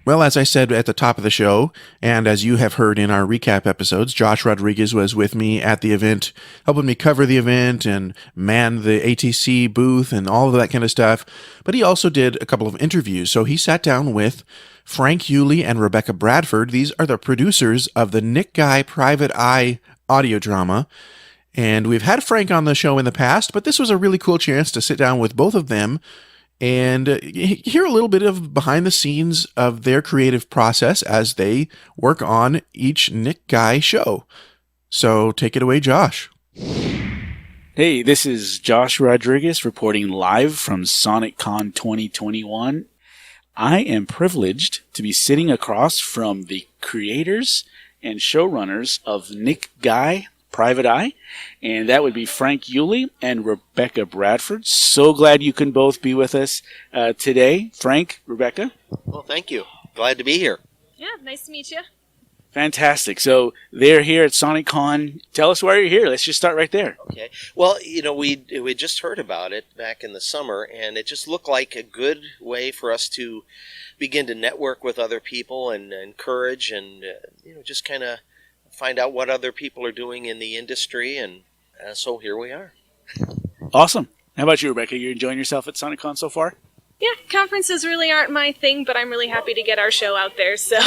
Well, as I said at the top of the show, and as you have heard in our recap episodes, Josh Rodriguez was with me at the event, helping me cover the event and man the ATC booth and all of that kind of stuff. But he also did a couple of interviews. So he sat down with Frank Yulee and Rebecca Bradford. These are the producers of the Nick Guy Private Eye audio drama. And we've had Frank on the show in the past, but this was a really cool chance to sit down with both of them and hear a little bit of behind the scenes of their creative process as they work on each Nick Guy show. So take it away, Josh. Hey, this is Josh Rodriguez reporting live from SonicCon 2021. I am privileged to be sitting across from the creators and showrunners of Nick Guy Private Eye, and that would be Frank Yulee and Rebecca Bradford. So glad you can both be with us today. Frank, Rebecca. Well, thank you. Glad to be here. Yeah, nice to meet you. Fantastic. So they're here at SonicCon. Tell us why you're here. Let's just start right there. Okay. Well, we just heard about it back in the summer, and it just looked like a good way for us to begin to network with other people and encourage and just kind of find out what other people are doing in the industry, and so here we are. Awesome. How about you, Rebecca? You enjoying yourself at SonicCon so far? Yeah, conferences really aren't my thing, but I'm really happy to get our show out there, so.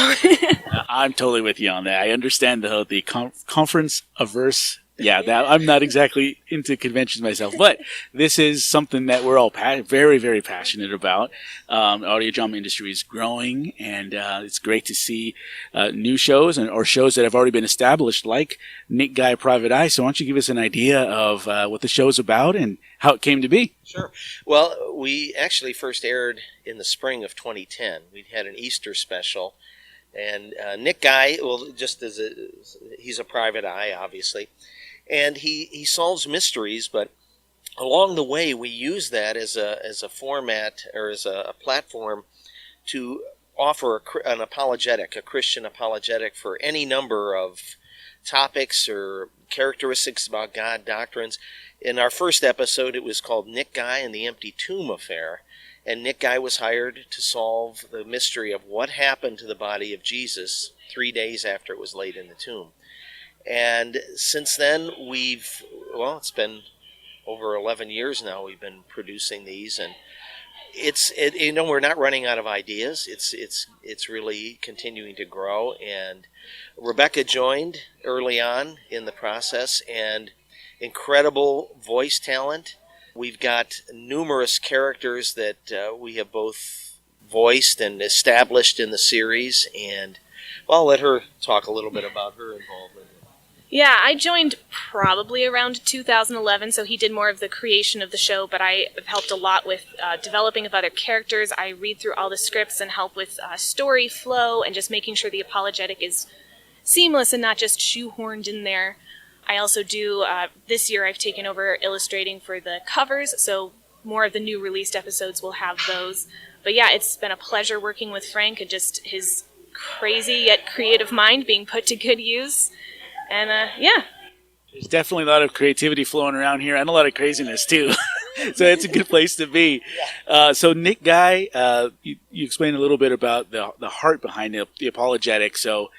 I'm totally with you on that. I understand the conference averse. Yeah, that I'm not exactly into conventions myself, but this is something that we're all very, very passionate about. The audio drama industry is growing, and it's great to see new shows or shows that have already been established, like Nick Guy Private Eye. So why don't you give us an idea of what the show's about and how it came to be? Sure. Well, we actually first aired in the spring of 2010. We had an Easter special, and Nick Guy, well, he's a private eye, obviously. And he solves mysteries, but along the way we use that as a format or as a platform to offer an apologetic, a Christian apologetic for any number of topics or characteristics about God, doctrines. In our first episode, it was called Nick Guy and the Empty Tomb Affair, and Nick Guy was hired to solve the mystery of what happened to the body of Jesus 3 days after it was laid in the tomb. And since then, it's been over 11 years now we've been producing these, and we're not running out of ideas. It's really continuing to grow, and Rebecca joined early on in the process, and incredible voice talent. We've got numerous characters that we have both voiced and established in the series, and I'll let her talk a little bit about her involvement. Yeah, I joined probably around 2011, so he did more of the creation of the show, but I have helped a lot with developing of other characters. I read through all the scripts and help with story flow and just making sure the apologetic is seamless and not just shoehorned in there. I also do, this year I've taken over illustrating for the covers, so more of the new released episodes will have those. But yeah, it's been a pleasure working with Frank and just his crazy yet creative mind being put to good use. And, yeah. There's definitely a lot of creativity flowing around here and a lot of craziness, too. So it's a good place to be. So Nick Guy, you explained a little bit about the heart behind the apologetic. So,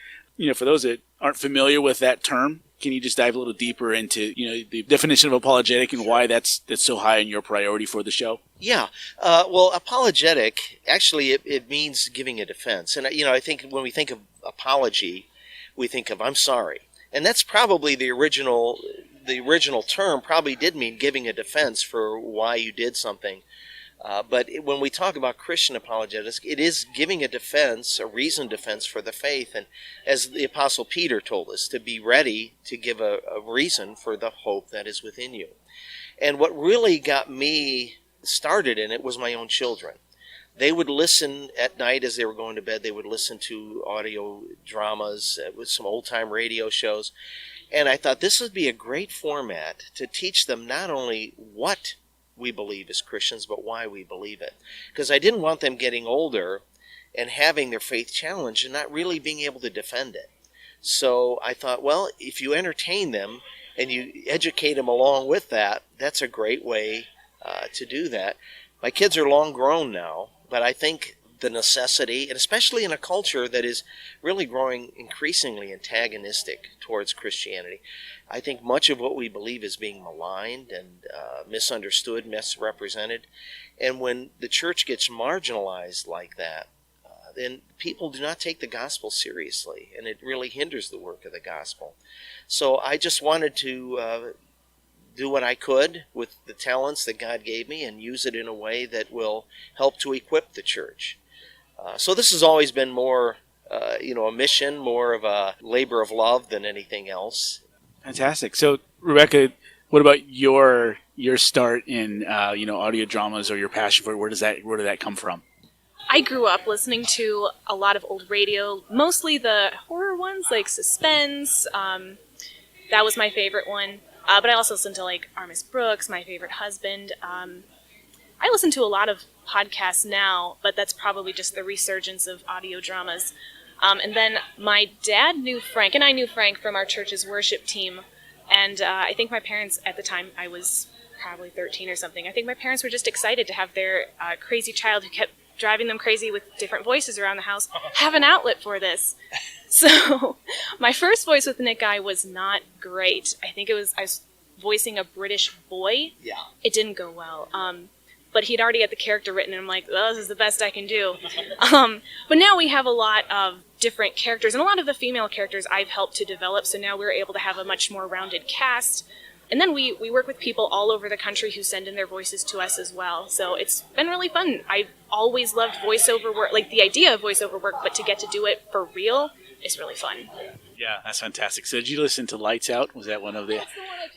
for those that aren't familiar with that term, can you just dive a little deeper into, the definition of apologetic and why that's so high in your priority for the show? Yeah. Well, apologetic, actually, it means giving a defense. And, I think when we think of apology, we think of I'm sorry. And that's probably the original term probably did mean giving a defense for why you did something. But when we talk about Christian apologetics, it is giving a defense, a reasoned defense for the faith. And as the Apostle Peter told us, to be ready to give a reason for the hope that is within you. And what really got me started in it was my own children. They would listen at night as they were going to bed. They would listen to audio dramas with some old-time radio shows. And I thought this would be a great format to teach them not only what we believe as Christians, but why we believe it. Because I didn't want them getting older and having their faith challenged and not really being able to defend it. So I thought, well, if you entertain them and you educate them along with that, that's a great way to do that. My kids are long grown now, but I think the necessity, and especially in a culture that is really growing increasingly antagonistic towards Christianity. I think much of what we believe is being maligned and misunderstood, misrepresented. And when the church gets marginalized like that, then people do not take the gospel seriously, and it really hinders the work of the gospel. So I just wanted to do what I could with the talents that God gave me and use it in a way that will help to equip the church. So this has always been more, a mission, more of a labor of love than anything else. Fantastic. So, Rebecca, what about your start in audio dramas, or your passion for it? Where did that come from? I grew up listening to a lot of old radio, mostly the horror ones like Suspense. That was my favorite one. But I also listened to like Armis Brooks, My Favorite Husband. I listen to a lot of podcasts now, but that's probably just the resurgence of audio dramas. And then my dad knew Frank, and I knew Frank from our church's worship team. And I think my parents, at the time, I was probably 13 or something, I think my parents were just excited to have their crazy child who kept driving them crazy with different voices around the house have an outlet for this. So my first voice with Nick Guy was not great. I was voicing a British boy. Yeah. It didn't go well. But he'd already had the character written, and I'm like, oh, this is the best I can do. But now we have a lot of different characters, and a lot of the female characters I've helped to develop, so now we're able to have a much more rounded cast. And then we work with people all over the country who send in their voices to us as well. So it's been really fun. I've always loved voiceover work, like the idea of voiceover work, but to get to do it for real is really fun. Yeah, that's fantastic. So did you listen to Lights Out? Was that one of the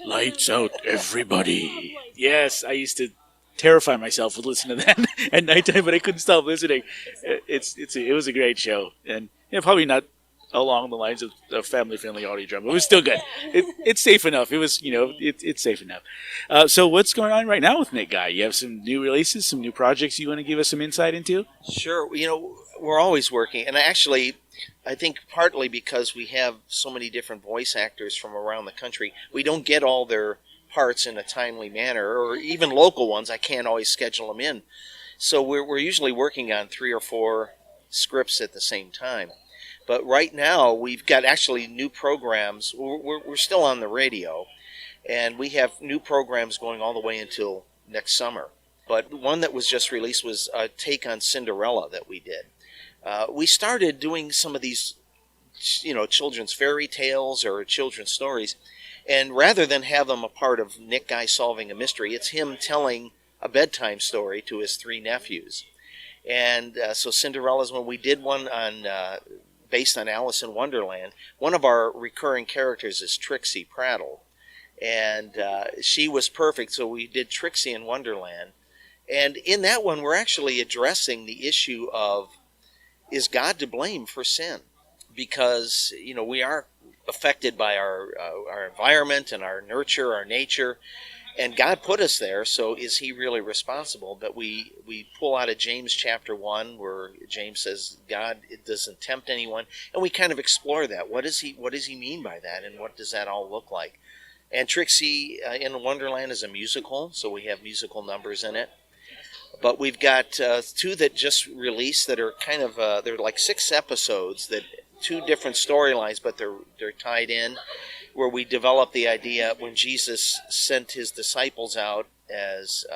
Lights Out, everybody? Yes, I used to terrify myself with listening to that at nighttime, but I couldn't stop listening. It was a great show, and probably not along the lines of family-friendly audio drama. It was still good. It's safe enough. It was, it's safe enough. So what's going on right now with Nick Guy? You have some new releases, some new projects you want to give us some insight into? Sure. We're always working, and actually, I think partly because we have so many different voice actors from around the country, we don't get all their parts in a timely manner, or even local ones. I can't always schedule them in. So we're usually working on 3 or 4 scripts at the same time. But right now, we've got actually new programs. We're still on the radio, and we have new programs going all the way until next summer. But one that was just released was a take on Cinderella that we did. We started doing some of these, children's fairy tales or children's stories, and rather than have them a part of Nick Guy solving a mystery, it's him telling a bedtime story to his 3 nephews. And so Cinderella's one. We did one on based on Alice in Wonderland. One of our recurring characters is Trixie Prattle, and she was perfect, so we did Trixie in Wonderland. And in that one, we're actually addressing the issue of, is God to blame for sin? Because, we are affected by our environment and our nurture, our nature, and God put us there, so is he really responsible? But we pull out of James chapter 1, where James says God doesn't tempt anyone, and we kind of explore that. What does he mean by that, and what does that all look like? And Trixie in Wonderland is a musical, so we have musical numbers in it. But we've got 2 that just released that are kind of they're like 6 episodes, that 2 different storylines, but they're tied in, where we develop the idea when Jesus sent his disciples out as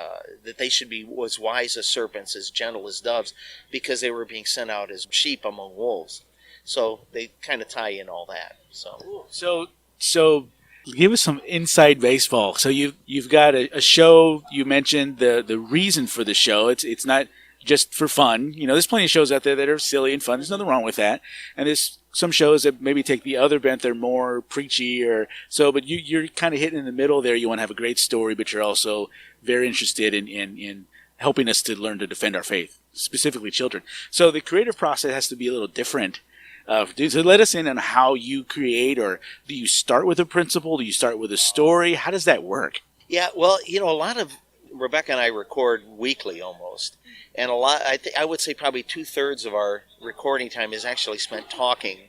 that they should be as wise as serpents, as gentle as doves, because they were being sent out as sheep among wolves. So they kind of tie in all that. So give us some inside baseball. So you've got a show. You mentioned the reason for the show. It's not just for fun. There's plenty of shows out there that are silly and fun. There's nothing wrong with that. And there's some shows that maybe take the other bent. They're more preachy or so, but you're kind of hitting in the middle there. You want to have a great story, but you're also very interested in helping us to learn to defend our faith, specifically children. So the creative process has to be a little different. So let us in on how you create, or do you start with a principle? Do you start with a story? How does that work? Yeah, well, a lot of Rebecca and I record weekly almost. And I would say probably 2/3 of our recording time is actually spent talking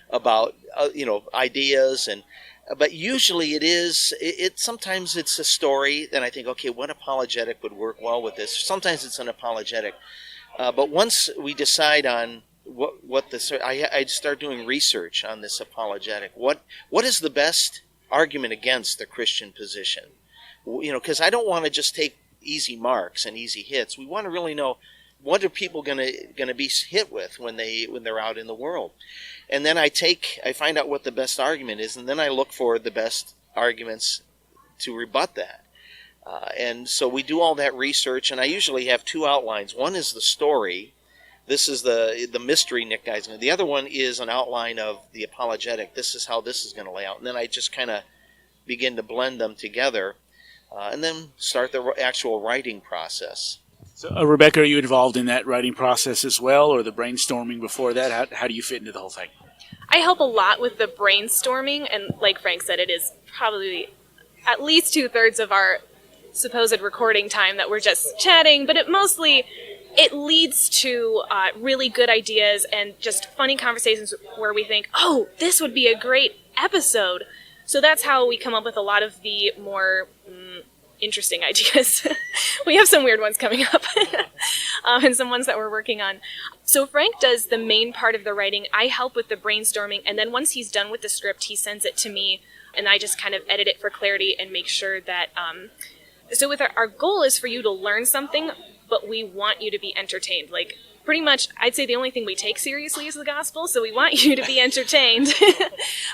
about, ideas. But usually sometimes it's a story. Then I think, okay, what apologetic would work well with this? Sometimes it's an apologetic. But once we decide on what this, I'd start doing research on this apologetic. What is the best argument against the Christian position? Because I don't want to just take easy marks and easy hits. We want to really know, what are people going to be hit with when they're out in the world? And then I find out what the best argument is, and then I look for the best arguments to rebut that. And so we do all that research, and I usually have two outlines. One is the story. This is the mystery Nick Guy's going to. The other one is an outline of the apologetic. This is how this is going to lay out. And then I just kind of begin to blend them together, and then start the actual writing process. So, Rebecca, are you involved in that writing process as well, or the brainstorming before that? How do you fit into the whole thing? I help a lot with the brainstorming, and like Frank said, it is probably at least 2/3 of our supposed recording time that we're just chatting, but it leads to really good ideas and just funny conversations where we think, oh, this would be a great episode. So that's how we come up with a lot of the more interesting ideas. We have some weird ones coming up and some ones that we're working on. So Frank does the main part of the writing. I help with the brainstorming, and then once he's done with the script, he sends it to me, and I just kind of edit it for clarity and make sure that so with our goal is for you to learn something, but we want you to be entertained. Like, pretty much, I'd say the only thing we take seriously is the gospel, so we want you to be entertained.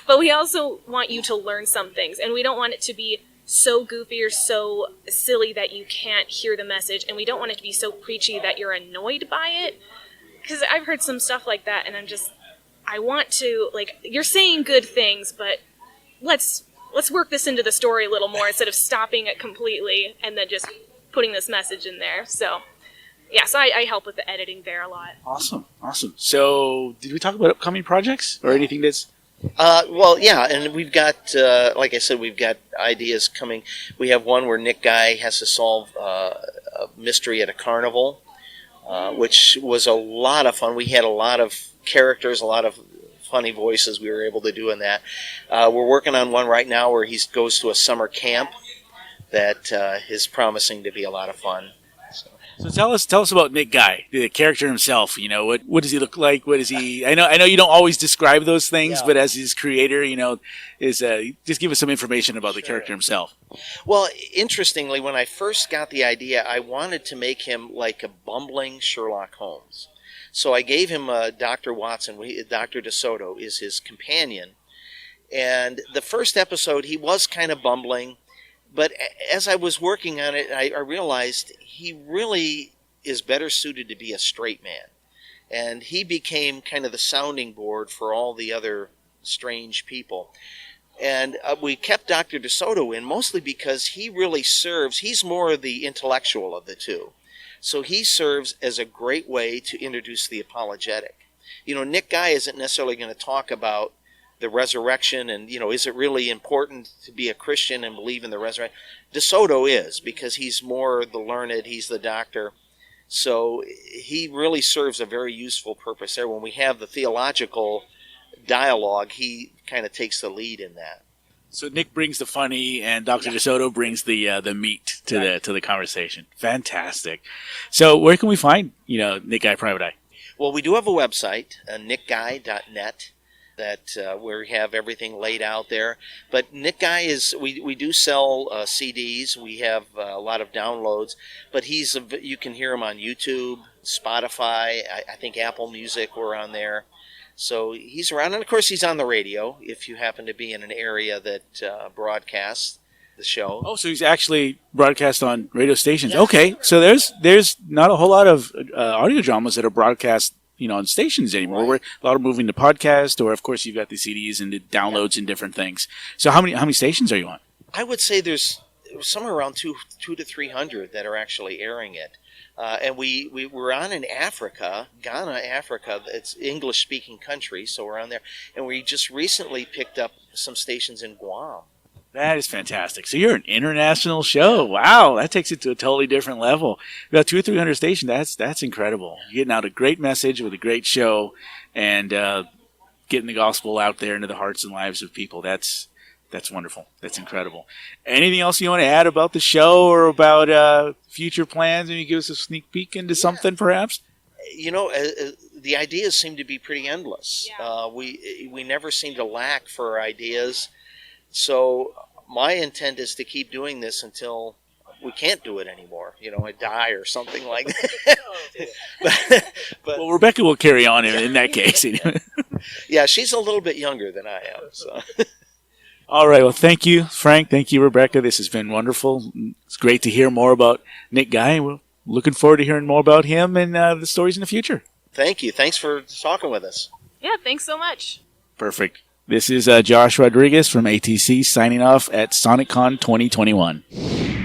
But we also want you to learn some things, and we don't want it to be so goofy or so silly that you can't hear the message, and we don't want it to be so preachy that you're annoyed by it. Because I've heard some stuff like that, and I want to, like, you're saying good things, but let's work this into the story a little more instead of stopping it completely and then just putting this message in there. So, yeah, so I help with the editing there a lot. Awesome. So, did we talk about upcoming projects or anything that's... Well, yeah, and we've got, like I said, we've got ideas coming. We have one where Nick Guy has to solve a mystery at a carnival, which was a lot of fun. We had a lot of characters, a lot of funny voices we were able to do in that. We're working on one right now where he goes to a summer camp that is promising to be a lot of fun. So tell us about Nick Guy, the character himself. What does he look like? What is he? I know you don't always describe those things, Yeah. but as his creator, just give us some information about the character himself. Well, interestingly, when I first got the idea, I wanted to make him like a bumbling Sherlock Holmes. So I gave him Dr. Watson. Dr. DeSoto is his companion. And the first episode, he was kind of bumbling. But as I was working on it, I realized he really is better suited to be a straight man. And he became kind of the sounding board for all the other strange people. And we kept Dr. DeSoto in mostly because he really serves, he's more the intellectual of the two. So he serves as a great way to introduce the apologetic. Nick Guy isn't necessarily going to talk about the resurrection and, is it really important to be a Christian and believe in the resurrection? DeSoto is, because he's more the learned, he's the doctor. So he really serves a very useful purpose there. When we have the theological dialogue, he kind of takes the lead in that. So Nick brings the funny, and Dr. DeSoto brings the meat to the conversation. Fantastic. So where can we find Nick Guy Private Eye? Well, we do have a website, nickguy.net, that where we have everything laid out there. But Nick Guy we do sell CDs. We have a lot of downloads. But you can hear him on YouTube, Spotify. I think Apple Music, we're on there. So he's around, and of course he's on the radio if you happen to be in an area that broadcasts the show. Oh, so he's actually broadcast on radio stations. Yes. Okay, so there's not a whole lot of audio dramas that are broadcast, on stations anymore. Right. We're a lot of moving to podcast, or of course you've got the CDs and the downloads and different things. So how many stations are you on? I would say there's somewhere around 200 to 300 that are actually airing it. And we were on in Africa, Ghana, Africa. It's English-speaking country, so we're on there. And we just recently picked up some stations in Guam. That is fantastic. So you're an international show. Wow, that takes it to a totally different level. About 200 or 300 stations. That's incredible. You're getting out a great message with a great show, and getting the gospel out there into the hearts and lives of people. That's wonderful. That's incredible. Anything else you want to add about the show or about future plans? Maybe give us a sneak peek into something, perhaps? The ideas seem to be pretty endless. Yeah. We never seem to lack for ideas. So my intent is to keep doing this until we can't do it anymore. I die or something like that. but Well, Rebecca will carry on in that case. yeah, she's a little bit younger than I am. So. All right. Well, thank you, Frank. Thank you, Rebecca. This has been wonderful. It's great to hear more about Nick Guy. We're looking forward to hearing more about him and the stories in the future. Thank you. Thanks for talking with us. Yeah, thanks so much. Perfect. This is Josh Rodriguez from ATC signing off at SonicCon 2021.